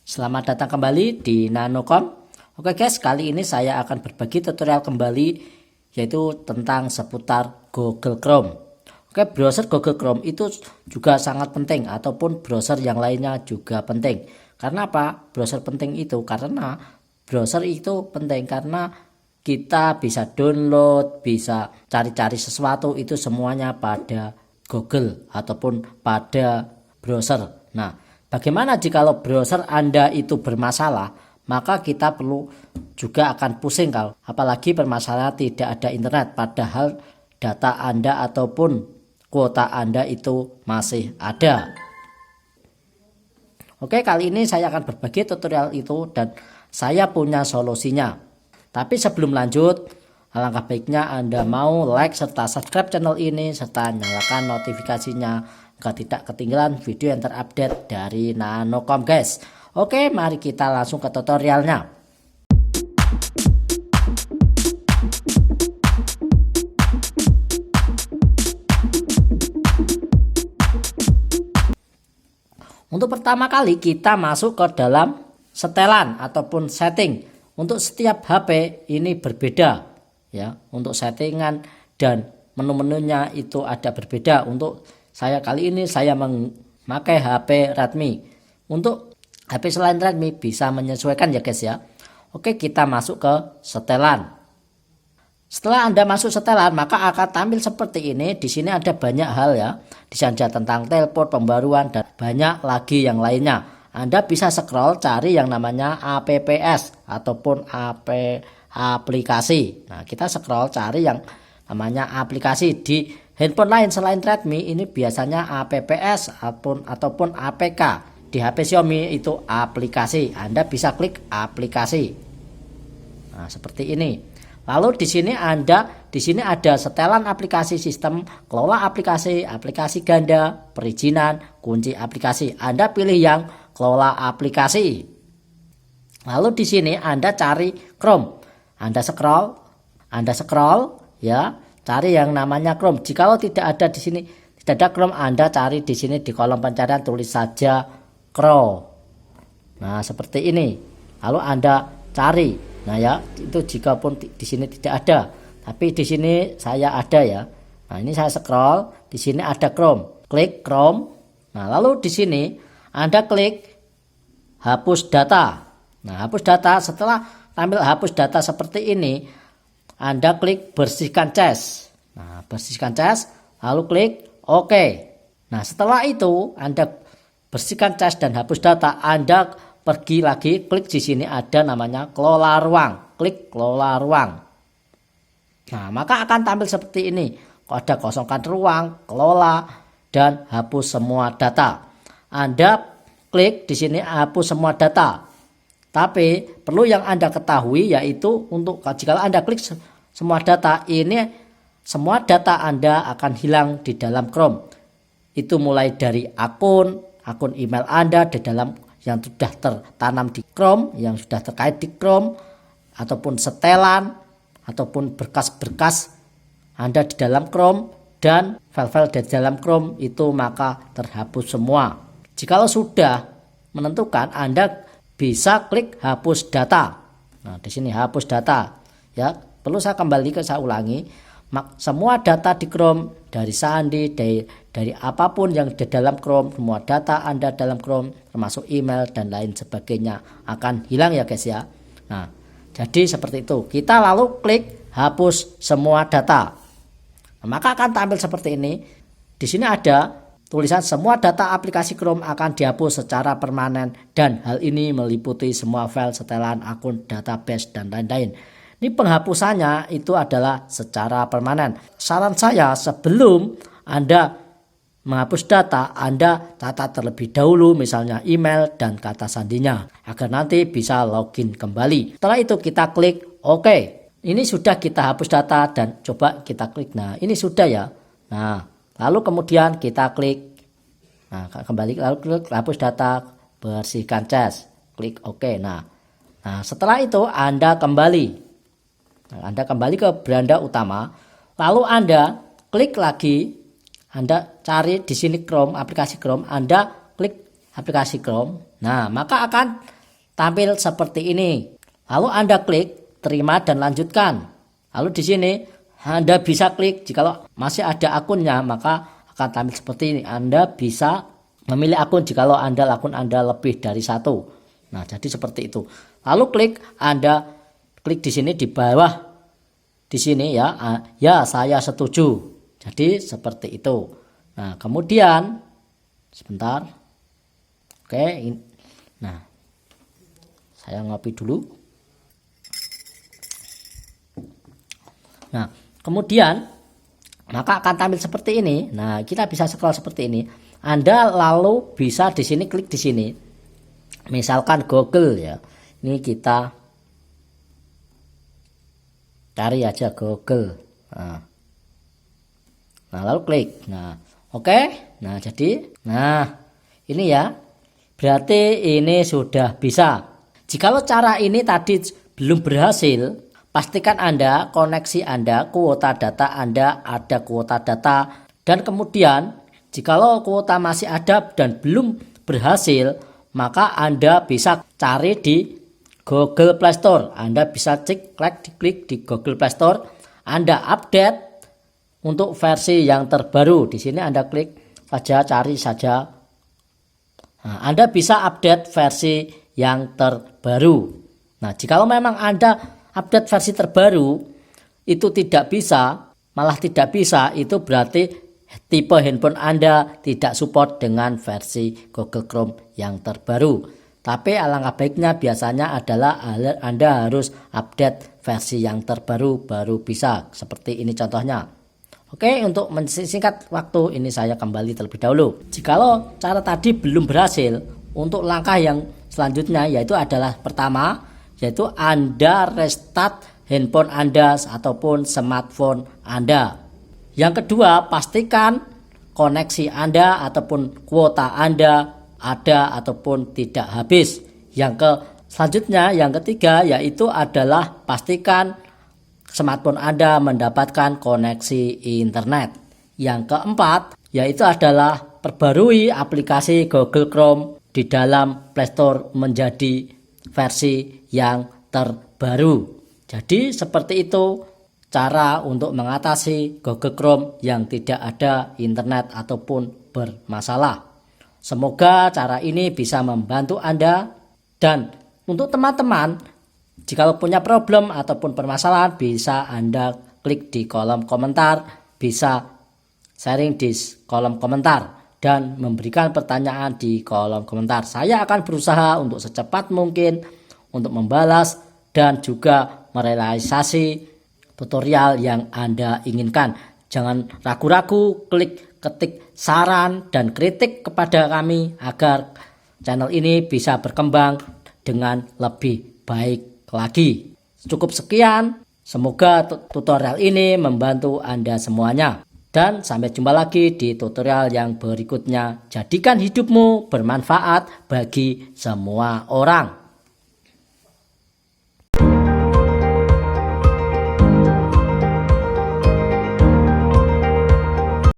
Selamat datang kembali di Nanocom. Oke guys, kali ini saya akan berbagi tutorial kembali yaitu tentang seputar Google Chrome. Oke, browser Google Chrome itu juga sangat penting ataupun browser yang lainnya juga penting. Karena apa? Browser penting itu karena browser itu penting karena kita bisa download, bisa cari-cari sesuatu itu semuanya pada Google ataupun pada browser. Nah, bagaimana jikalau browser Anda itu bermasalah? Maka kita perlu juga akan pusing kalau apalagi permasalahan tidak ada internet padahal data Anda ataupun kuota Anda itu masih ada. Oke, kali ini saya akan berbagi tutorial itu dan saya punya solusinya. Tapi sebelum lanjut, alangkah baiknya Anda mau like serta subscribe channel ini serta nyalakan notifikasinya agar tidak ketinggalan video yang terupdate dari Nanocom guys. Oke, mari kita langsung ke tutorialnya. Untuk pertama kali kita masuk ke dalam setelan ataupun setting. Untuk setiap HP ini berbeda ya. Untuk settingan dan menu-menunya itu ada berbeda. Untuk saya kali ini saya memakai HP Redmi. Untuk HP selain Redmi bisa menyesuaikan ya guys ya. Oke, kita masuk ke setelan. Setelah Anda masuk setelan, maka akan tampil seperti ini. Di sini ada banyak hal ya. Di sini ada tentang telepon, pembaruan dan banyak lagi yang lainnya. Anda bisa scroll cari yang namanya apps ataupun aplikasi. Nah, kita scroll cari yang namanya aplikasi di handphone lain selain Redmi ini biasanya apps ataupun APK. Di HP Xiaomi itu aplikasi. Anda bisa klik aplikasi. Nah, seperti ini. Lalu di sini ada setelan aplikasi sistem, kelola aplikasi, aplikasi ganda, perizinan, kunci aplikasi. Anda pilih yang kelola aplikasi. Lalu di sini Anda cari Chrome. Anda scroll ya, cari yang namanya Chrome. Jikalau tidak ada di sini, tidak ada Chrome, Anda cari di sini di kolom pencarian tulis saja Chrome. Nah, seperti ini. Lalu Anda cari. Nah ya, itu jika pun di sini tidak ada, tapi di sini saya ada ya. Nah, ini saya scroll, di sini ada Chrome. Klik Chrome. Nah, lalu di sini Anda klik hapus data. Nah, hapus data, setelah tampil hapus data seperti ini, Anda klik bersihkan cache. Nah, bersihkan cache, lalu klik OK. Nah, setelah itu Anda bersihkan cache dan hapus data, Anda pergi lagi, klik di sini ada namanya kelola ruang. Klik kelola ruang. Nah, maka akan tampil seperti ini. Ada kosongkan ruang, kelola, dan hapus semua data. Anda klik di sini hapus semua data. Tapi perlu yang Anda ketahui yaitu untuk jika Anda klik semua data ini, semua data Anda akan hilang di dalam Chrome. Itu mulai dari akun email Anda di dalam yang sudah tertanam di Chrome, yang sudah terkait di Chrome, ataupun setelan, ataupun berkas-berkas Anda di dalam Chrome, dan file-file di dalam Chrome itu maka terhapus semua. Jikalau sudah menentukan, Anda bisa klik hapus data. Nah, di sini hapus data. Ya, perlu saya ulangi. Semua data di Chrome, dari sandi, dari apapun yang di dalam Chrome, semua data Anda dalam Chrome, termasuk email dan lain sebagainya akan hilang ya guys ya. Nah, jadi seperti itu. Kita lalu klik hapus semua data. Nah, maka akan tampil seperti ini. Di sini ada tulisan semua data aplikasi Chrome akan dihapus secara permanen dan hal ini meliputi semua file, setelan, akun, database dan lain-lain. Ini penghapusannya itu adalah secara permanen. Saran saya sebelum Anda menghapus data, Anda catat terlebih dahulu misalnya email dan kata sandinya agar nanti bisa login kembali. Setelah itu kita klik OK. Ini sudah kita hapus data dan coba kita klik. Nah, ini sudah ya. Nah, lalu kemudian kita klik. Nah, kembali lalu klik hapus data, bersihkan cache. Klik OK. Nah, setelah itu Anda kembali. Anda kembali ke beranda utama, lalu Anda klik lagi, Anda cari di sini Chrome, aplikasi Chrome, Anda klik aplikasi Chrome. Nah, maka akan tampil seperti ini. Lalu Anda klik terima dan lanjutkan. Lalu di sini Anda bisa klik jika masih ada akunnya, maka akan tampil seperti ini. Anda bisa memilih akun jika akun Anda lebih dari satu. Nah, jadi seperti itu. Lalu Anda klik di sini di bawah di sini ya, ya saya setuju. Jadi seperti itu. Nah, kemudian sebentar. Oke, nah saya ngopi dulu. Nah, kemudian maka akan tampil seperti ini. Nah, kita bisa scroll seperti ini. Anda lalu bisa di sini klik di sini. Misalkan Google ya. Ini kita cari aja Google. Nah, lalu klik. Nah, oke. Nah, jadi ini ya. Berarti ini sudah bisa. Jikalau cara ini tadi belum berhasil, pastikan Anda koneksi Anda, kuota data Anda ada kuota data, dan kemudian jikalau kuota masih ada dan belum berhasil, maka Anda bisa cari di Google Play Store. Anda bisa klik di Google Play Store, Anda update untuk versi yang terbaru. Di sini Anda klik saja, cari saja. Nah, Anda bisa update versi yang terbaru. Nah, jikalau memang Anda update versi terbaru itu tidak bisa, malah tidak bisa, itu berarti tipe handphone Anda tidak support dengan versi Google Chrome yang terbaru. Tapi alangkah baiknya biasanya adalah Anda harus update versi yang terbaru baru bisa. Seperti ini contohnya. Oke, untuk mensingkat waktu ini saya kembali terlebih dahulu. Jikalau cara tadi belum berhasil, untuk langkah yang selanjutnya yaitu adalah pertama, yaitu Anda restart handphone Anda ataupun smartphone Anda. Yang kedua, pastikan koneksi Anda ataupun kuota Anda ada ataupun tidak habis. Selanjutnya yang ketiga yaitu adalah pastikan smartphone Anda mendapatkan koneksi internet. Yang keempat yaitu adalah perbarui aplikasi Google Chrome di dalam Play Store menjadi versi yang terbaru. Jadi seperti itu cara untuk mengatasi Google Chrome yang tidak ada internet ataupun bermasalah. Semoga cara ini bisa membantu Anda, dan untuk teman-teman jika punya problem ataupun permasalahan bisa Anda klik di kolom komentar, bisa sharing di kolom komentar dan memberikan pertanyaan di kolom komentar. Saya akan berusaha untuk secepat mungkin untuk membalas dan juga merealisasi tutorial yang Anda inginkan. Jangan ragu-ragu, ketik saran dan kritik kepada kami agar channel ini bisa berkembang dengan lebih baik lagi. Cukup sekian, semoga tutorial ini membantu Anda semuanya. Dan sampai jumpa lagi di tutorial yang berikutnya. Jadikan hidupmu bermanfaat bagi semua orang.